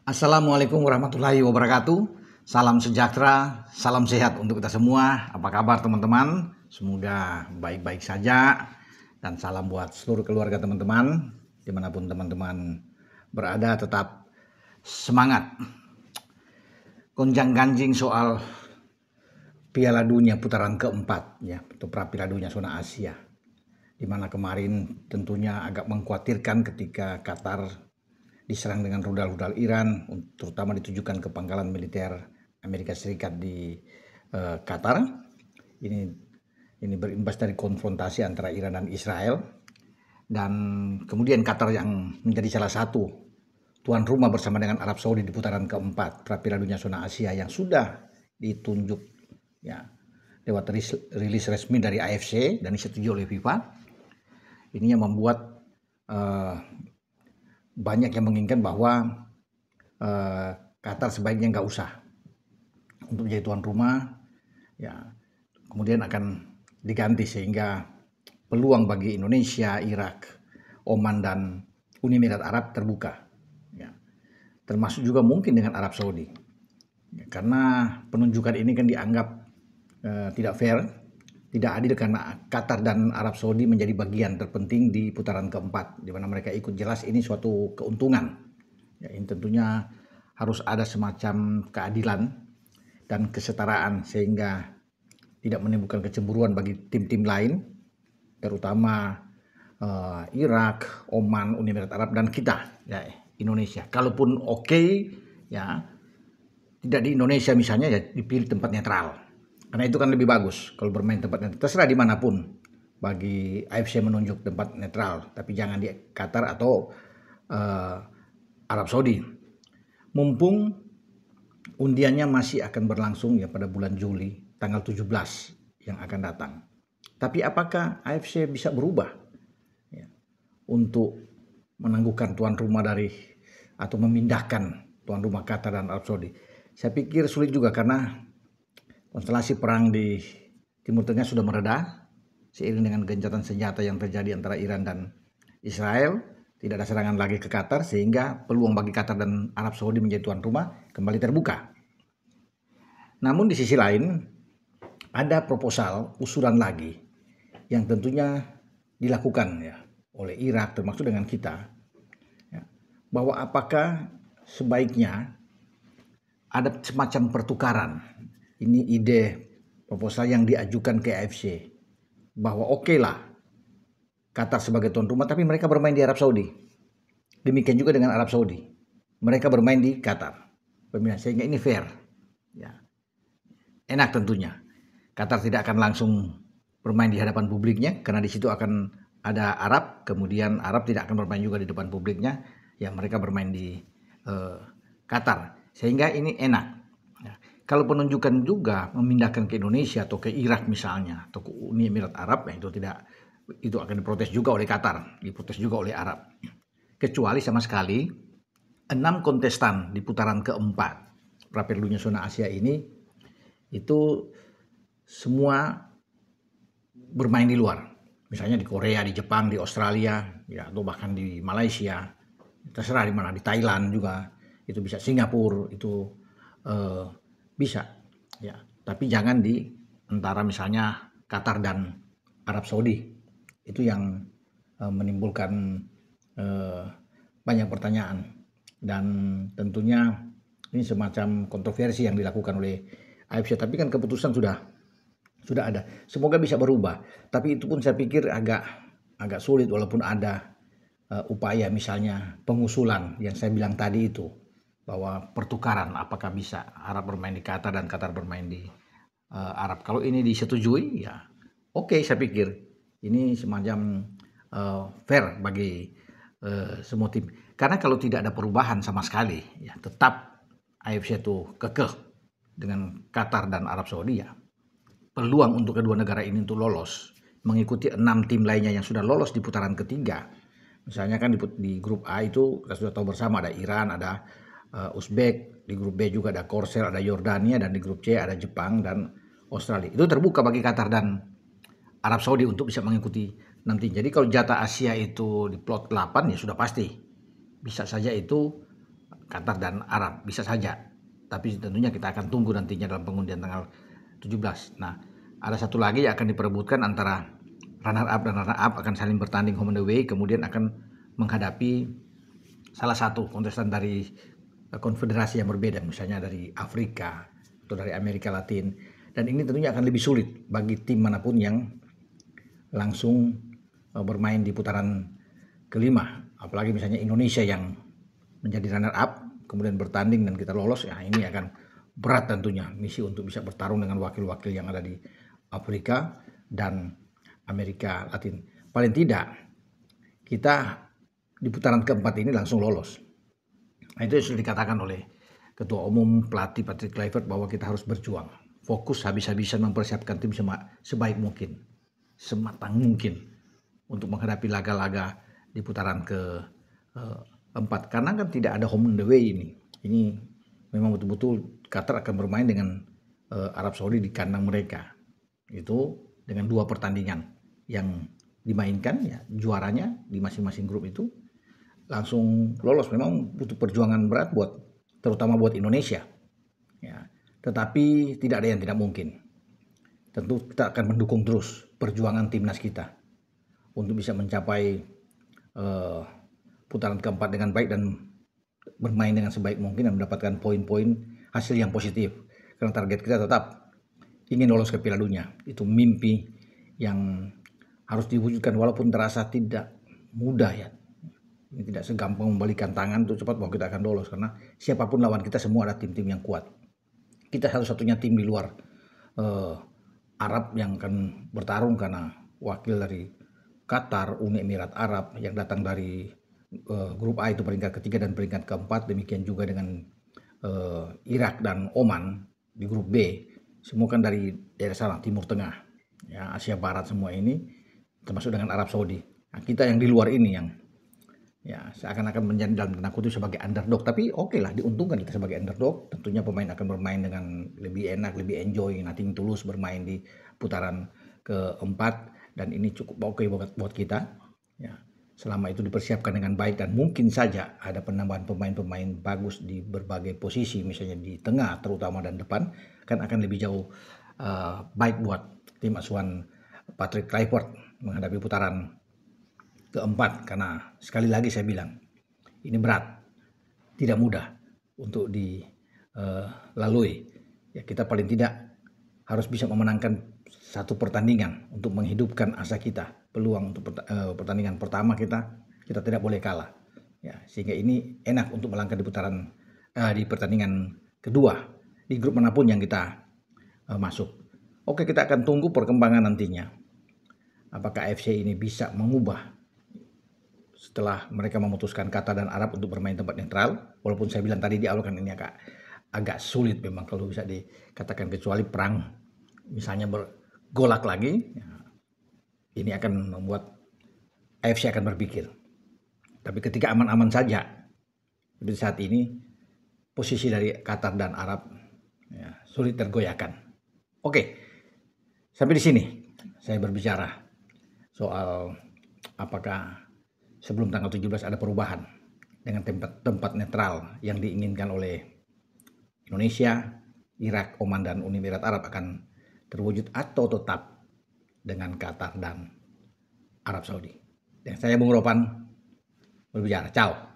Assalamualaikum warahmatullahi wabarakatuh. Salam sejahtera, salam sehat untuk kita semua. Apa kabar teman-teman? Semoga baik-baik saja. Dan salam buat seluruh keluarga teman-teman. Dimanapun teman-teman berada, tetap semangat. Gonjang-ganjing soal Piala Dunia putaran keempat, ya, atau Piala Dunia zona Asia. Di mana kemarin tentunya agak mengkhawatirkan ketika Qatar diserang dengan rudal-rudal Iran, terutama ditujukan ke pangkalan militer Amerika Serikat di Qatar. Ini berimbas dari konfrontasi antara Iran dan Israel, dan kemudian Qatar yang menjadi salah satu tuan rumah bersama dengan Arab Saudi di putaran keempat Piala Dunia zona Asia yang sudah ditunjuk ya lewat rilis resmi dari AFC dan disetujui oleh FIFA. Ini yang membuat banyak yang menginginkan bahwa Qatar sebaiknya nggak usah untuk menjadi tuan rumah, ya kemudian akan diganti sehingga peluang bagi Indonesia, Irak, Oman dan Uni Emirat Arab terbuka, ya. Termasuk juga mungkin dengan Arab Saudi, ya, karena penunjukan ini kan dianggap tidak fair, tidak adil karena Qatar dan Arab Saudi menjadi bagian terpenting di putaran keempat, di mana mereka ikut. Jelas ini suatu keuntungan. Ya, ini tentunya harus ada semacam keadilan dan kesetaraan sehingga tidak menimbulkan kecemburuan bagi tim-tim lain, terutama Irak, Oman, Uni Emirat Arab dan kita, ya, Indonesia. Kalaupun ya tidak di Indonesia misalnya, ya dipilih tempat netral. Karena itu kan lebih bagus kalau bermain tempat netral. Terserah dimanapun bagi AFC menunjuk tempat netral, tapi jangan di Qatar atau Arab Saudi. Mumpung undiannya masih akan berlangsung ya pada bulan Juli tanggal 17 yang akan datang. Tapi apakah AFC bisa berubah ya, untuk menangguhkan tuan rumah atau memindahkan tuan rumah Qatar dan Arab Saudi? Saya pikir sulit juga karena konstelasi perang di Timur Tengah sudah mereda seiring dengan gencatan senjata yang terjadi antara Iran dan Israel. Tidak ada serangan lagi ke Qatar sehingga peluang bagi Qatar dan Arab Saudi menjadi tuan rumah kembali terbuka. Namun di sisi lain ada proposal usulan lagi yang tentunya dilakukan ya oleh Irak termasuk dengan kita, ya, bahwa apakah sebaiknya ada semacam pertukaran. Ini ide proposal yang diajukan ke AFC bahwa lah Qatar sebagai tuan rumah tapi mereka bermain di Arab Saudi. Demikian juga dengan Arab Saudi. Mereka bermain di Qatar. Sehingga ini fair. Ya. Enak tentunya. Qatar tidak akan langsung bermain di hadapan publiknya karena di situ akan ada Arab, kemudian Arab tidak akan bermain juga di depan publiknya, yang mereka bermain di Qatar. Sehingga ini enak. Kalau penunjukan juga memindahkan ke Indonesia atau ke Irak misalnya atau ke Uni Emirat Arab, itu akan diprotes juga oleh Qatar, diprotes juga oleh Arab. Kecuali sama sekali 6 kontestan di putaran keempat Piala Dunia zona Asia ini itu semua bermain di luar. Misalnya di Korea, di Jepang, di Australia, ya, atau bahkan di Malaysia, terserah di mana, di Thailand juga, itu bisa, Singapura itu bisa, ya. Tapi jangan di antara misalnya Qatar dan Arab Saudi. Itu yang menimbulkan banyak pertanyaan dan tentunya ini semacam kontroversi yang dilakukan oleh AFC. Tapi kan keputusan sudah ada. Semoga bisa berubah. Tapi itu pun saya pikir agak sulit walaupun ada upaya misalnya pengusulan yang saya bilang tadi itu, bahwa pertukaran apakah bisa Arab bermain di Qatar dan Qatar bermain di Arab. Kalau ini disetujui ya saya pikir ini semacam fair bagi semua tim. Karena kalau tidak ada perubahan sama sekali ya tetap AFC itu kekeh dengan Qatar dan Arab Saudi, ya peluang untuk kedua negara ini untuk lolos mengikuti 6 tim lainnya yang sudah lolos di putaran ketiga. Misalnya kan di grup A itu kita sudah tahu bersama ada Iran, ada Uzbek, di grup B juga ada Korsel, ada Yordania, dan di grup C ada Jepang dan Australia. Itu terbuka bagi Qatar dan Arab Saudi untuk bisa mengikuti nanti. Jadi kalau jatah Asia itu di plot 8 ya sudah pasti. Bisa saja itu Qatar dan Arab, bisa saja. Tapi tentunya kita akan tunggu nantinya dalam pengundian tanggal 17. Nah, ada satu lagi yang akan diperebutkan antara runner up dan runner up, akan saling bertanding home and away, kemudian akan menghadapi salah satu kontestan dari konfederasi yang berbeda, misalnya dari Afrika atau dari Amerika Latin. Dan ini tentunya akan lebih sulit bagi tim manapun yang langsung bermain di putaran kelima. Apalagi misalnya Indonesia yang menjadi runner up, kemudian bertanding dan kita lolos, ya ini akan berat tentunya misi untuk bisa bertarung dengan wakil-wakil yang ada di Afrika dan Amerika Latin. Paling tidak kita di putaran keempat ini langsung lolos. Nah, itu sudah dikatakan oleh Ketua Umum pelatih Patrick Kluivert bahwa kita harus berjuang, fokus habis-habisan mempersiapkan tim sebaik mungkin, sematang mungkin untuk menghadapi laga-laga di putaran keempat. Karena kan tidak ada home and away ini. Ini memang betul-betul Qatar akan bermain dengan Arab Saudi di kandang mereka. Itu dengan 2 pertandingan yang dimainkan, ya juaranya di masing-masing grup itu langsung lolos. Memang butuh perjuangan berat terutama buat Indonesia. Ya, tetapi tidak ada yang tidak mungkin. Tentu kita akan mendukung terus perjuangan timnas kita untuk bisa mencapai putaran keempat dengan baik dan bermain dengan sebaik mungkin dan mendapatkan poin-poin hasil yang positif. Karena target kita tetap ingin lolos ke Piala Dunia. Itu mimpi yang harus diwujudkan walaupun terasa tidak mudah ya. Ini tidak segampang membalikan tangan untuk cepat bahwa kita akan lolos, karena siapapun lawan kita semua ada tim-tim yang kuat. Kita satu-satunya tim di luar Arab yang akan bertarung, karena wakil dari Qatar, Uni Emirat Arab yang datang dari grup A itu peringkat ketiga dan peringkat keempat, demikian juga dengan Irak dan Oman di grup B, semua kan dari daerah sana Timur Tengah, ya Asia Barat semua ini, termasuk dengan Arab Saudi. Nah, kita yang di luar ini yang ya seakan-akan menjadi dalam tanda kutip sebagai underdog, tapi oke lah, diuntungkan kita sebagai underdog. Tentunya pemain akan bermain dengan lebih enak, lebih enjoy, nothing tulus bermain di putaran keempat, dan ini cukup oke buat kita. Ya, selama itu dipersiapkan dengan baik, dan mungkin saja ada penambahan pemain-pemain bagus di berbagai posisi, misalnya di tengah terutama dan depan, kan akan lebih jauh baik buat tim asuhan Patrick Kluivert menghadapi putaran keempat. Karena sekali lagi saya bilang, ini berat, tidak mudah untuk dilalui. Ya, kita paling tidak harus bisa memenangkan satu pertandingan untuk menghidupkan asa kita, peluang untuk pertandingan pertama kita tidak boleh kalah. Ya, sehingga ini enak untuk melangkah di putaran di pertandingan kedua di grup manapun yang kita masuk. Oke, kita akan tunggu perkembangan nantinya. Apakah AFC ini bisa mengubah setelah mereka memutuskan Qatar dan Arab untuk bermain tempat netral, walaupun saya bilang tadi di awal kan ini agak sulit memang kalau bisa dikatakan, kecuali perang misalnya bergolak lagi, ya, ini akan membuat AFC akan berpikir. Tapi ketika aman-aman saja, seperti saat ini, posisi dari Qatar dan Arab ya, sulit tergoyahkan. Oke, sampai di sini saya berbicara soal apakah sebelum tanggal 17 ada perubahan dengan tempat netral yang diinginkan oleh Indonesia, Irak, Oman, dan Uni Emirat Arab akan terwujud atau tetap dengan Qatar dan Arab Saudi. Dan saya Bung Ropan berbicara. Ciao.